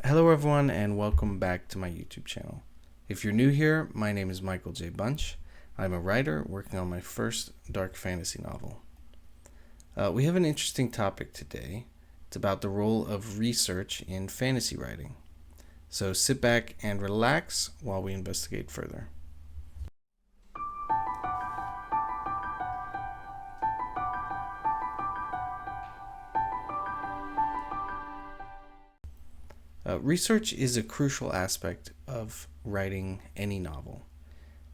Hello everyone and welcome back to my YouTube channel. If you're new here, my name is Michael J. Bunch. I'm a writer working on my first dark fantasy novel. We have an interesting topic today. It's about the role of research in fantasy writing. So sit back and relax while we investigate further. Research is a crucial aspect of writing any novel,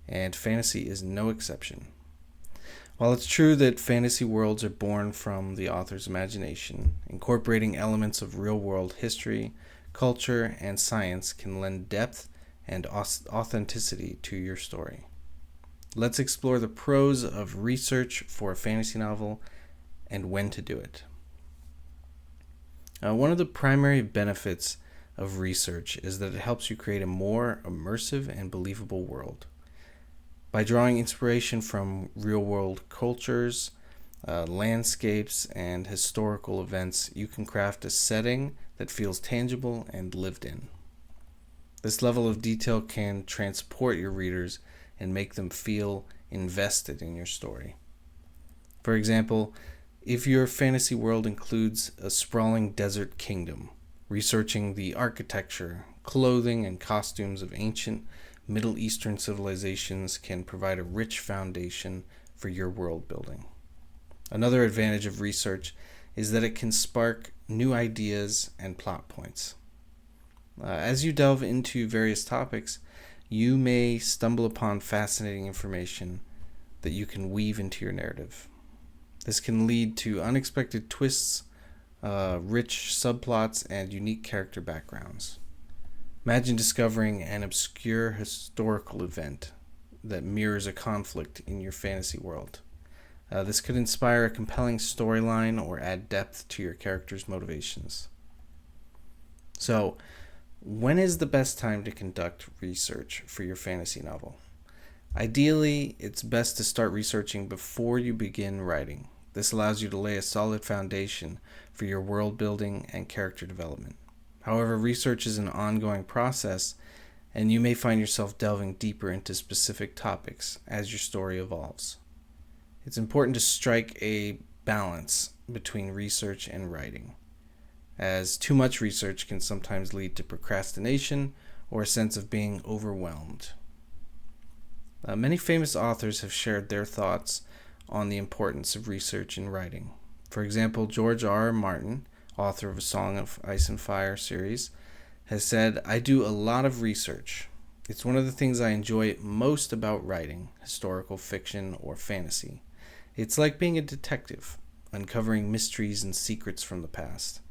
and fantasy is no exception. While it's true that fantasy worlds are born from the author's imagination, incorporating elements of real-world history, culture, and science can lend depth and authenticity to your story. Let's explore the pros of research for a fantasy novel and when to do it. One of the primary benefits of research is that it helps you create a more immersive and believable world. By drawing inspiration from real-world cultures, landscapes, and historical events, you can craft a setting that feels tangible and lived in. This level of detail can transport your readers and make them feel invested in your story. For example, if your fantasy world includes a sprawling desert kingdom, researching the architecture, clothing, and costumes of ancient Middle Eastern civilizations can provide a rich foundation for your world building. Another advantage of research is that it can spark new ideas and plot points. As you delve into various topics, you may stumble upon fascinating information that you can weave into your narrative. This can lead to unexpected twists, rich subplots, and unique character backgrounds. Imagine discovering an obscure historical event that mirrors a conflict in your fantasy world. This could inspire a compelling storyline or add depth to your character's motivations. So, when is the best time to conduct research for your fantasy novel? Ideally, it's best to start researching before you begin writing. This allows you to lay a solid foundation for your world building and character development. However, research is an ongoing process, and you may find yourself delving deeper into specific topics as your story evolves. It's important to strike a balance between research and writing, as too much research can sometimes lead to procrastination or a sense of being overwhelmed. Many famous authors have shared their thoughts on the importance of research in writing. For example, George R. Martin, author of A Song of Ice and Fire series, has said, "I do a lot of research. It's one of the things I enjoy most about writing, historical fiction or fantasy. It's like being a detective, uncovering mysteries and secrets from the past."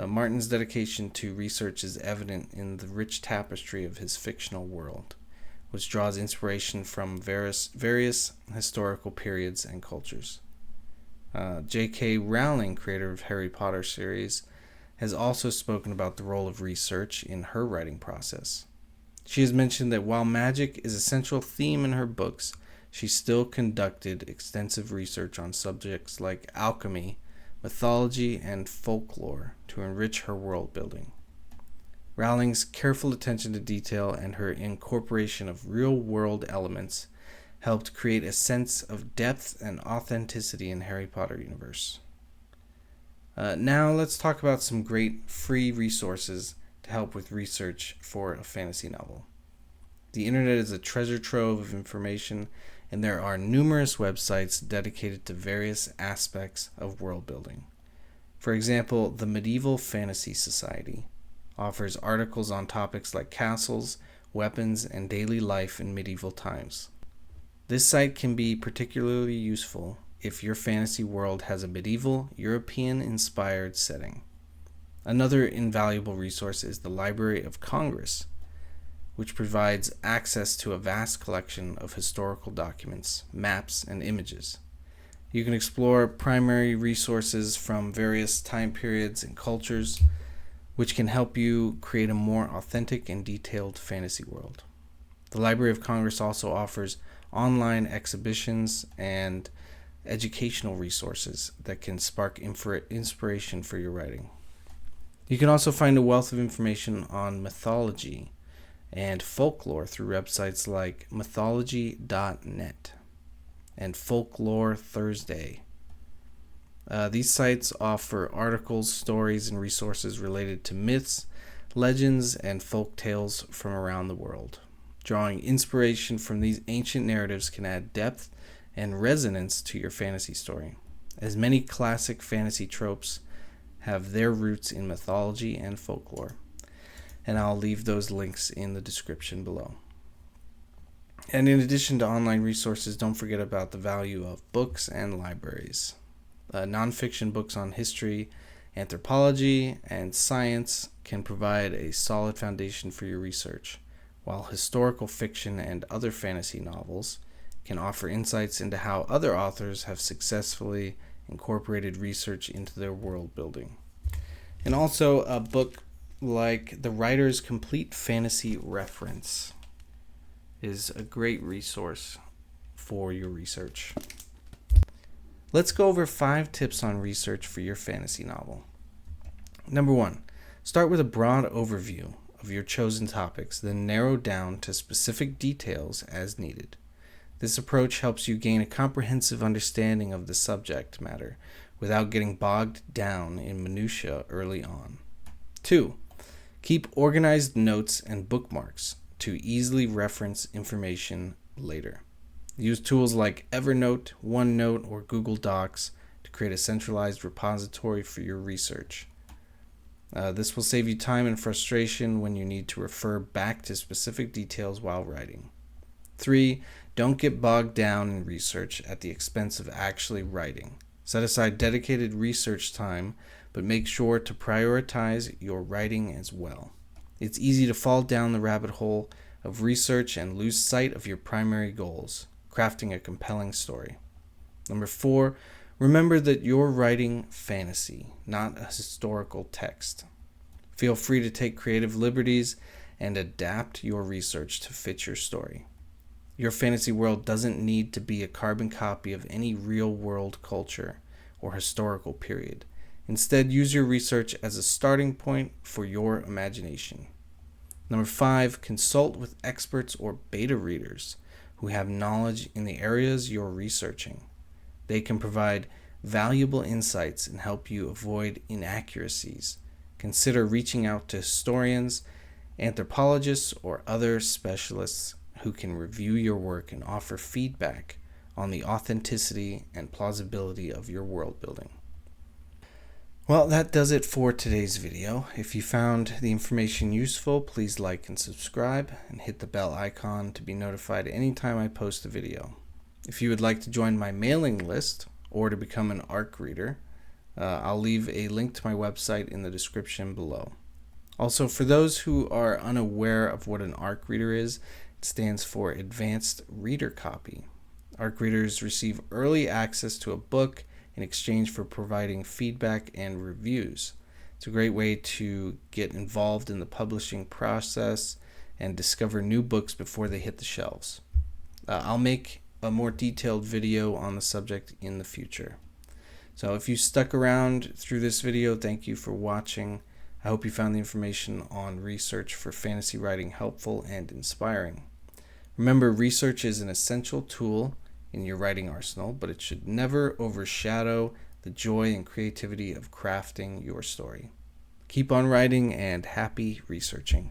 Martin's dedication to research is evident in the rich tapestry of his fictional world, which draws inspiration from various historical periods and cultures. J.K. Rowling, creator of Harry Potter series, has also spoken about the role of research in her writing process. She has mentioned that while magic is a central theme in her books, she still conducted extensive research on subjects like alchemy, mythology, and folklore to enrich her world building. Rowling's careful attention to detail and her incorporation of real-world elements helped create a sense of depth and authenticity in Harry Potter universe. Now let's talk about some great free resources to help with research for a fantasy novel. The internet is a treasure trove of information, and there are numerous websites dedicated to various aspects of world building. For example, the Medieval Fantasy Society offers articles on topics like castles, weapons, and daily life in medieval times. This site can be particularly useful if your fantasy world has a medieval, European-inspired setting. Another invaluable resource is the Library of Congress, which provides access to a vast collection of historical documents, maps, and images. You can explore primary resources from various time periods and cultures, which can help you create a more authentic and detailed fantasy world. The Library of Congress also offers online exhibitions and educational resources that can spark inspiration for your writing. You can also find a wealth of information on mythology and folklore through websites like mythology.net and Folklore Thursday. These sites offer articles, stories, and resources related to myths, legends, and folk tales from around the world. Drawing inspiration from these ancient narratives can add depth and resonance to your fantasy story, as many classic fantasy tropes have their roots in mythology and folklore. And I'll leave those links in the description below. And in addition to online resources, don't forget about the value of books and libraries. Nonfiction books on history, anthropology, and science can provide a solid foundation for your research, while historical fiction and other fantasy novels can offer insights into how other authors have successfully incorporated research into their world building. And also a book like The Writer's Complete Fantasy Reference is a great resource for your research. Let's go over 5 tips on research for your fantasy novel. Number 1, start with a broad overview of your chosen topics, then narrow down to specific details as needed. This approach helps you gain a comprehensive understanding of the subject matter without getting bogged down in minutiae early on. 2, keep organized notes and bookmarks to easily reference information later. Use tools like Evernote, OneNote, or Google Docs to create a centralized repository for your research. This will save you time and frustration when you need to refer back to specific details while writing. 3, don't get bogged down in research at the expense of actually writing. Set aside dedicated research time, but make sure to prioritize your writing as well. It's easy to fall down the rabbit hole of research and lose sight of your primary goals, crafting a compelling story. Number 4, remember that you're writing fantasy, not a historical text. Feel free to take creative liberties and adapt your research to fit your story. Your fantasy world doesn't need to be a carbon copy of any real-world culture or historical period. Instead, use your research as a starting point for your imagination. Number 5, consult with experts or beta readers who have knowledge in the areas you're researching. They can provide valuable insights and help you avoid inaccuracies. Consider reaching out to historians, anthropologists, or other specialists who can review your work and offer feedback on the authenticity and plausibility of your world building. Well, that does it for today's video. If you found the information useful, please like and subscribe and hit the bell icon to be notified anytime I post a video. If you would like to join my mailing list or to become an ARC reader, I'll leave a link to my website in the description below. Also, for those who are unaware of what an ARC reader is, it stands for Advanced Reader Copy. ARC readers receive early access to a book in exchange for providing feedback and reviews. It's a great way to get involved in the publishing process and discover new books before they hit the shelves. I'll make a more detailed video on the subject in the future. So if you stuck around through this video, thank you for watching. I hope you found the information on research for fantasy writing helpful and inspiring. Remember, research is an essential tool in your writing arsenal, but it should never overshadow the joy and creativity of crafting your story. Keep on writing and happy researching.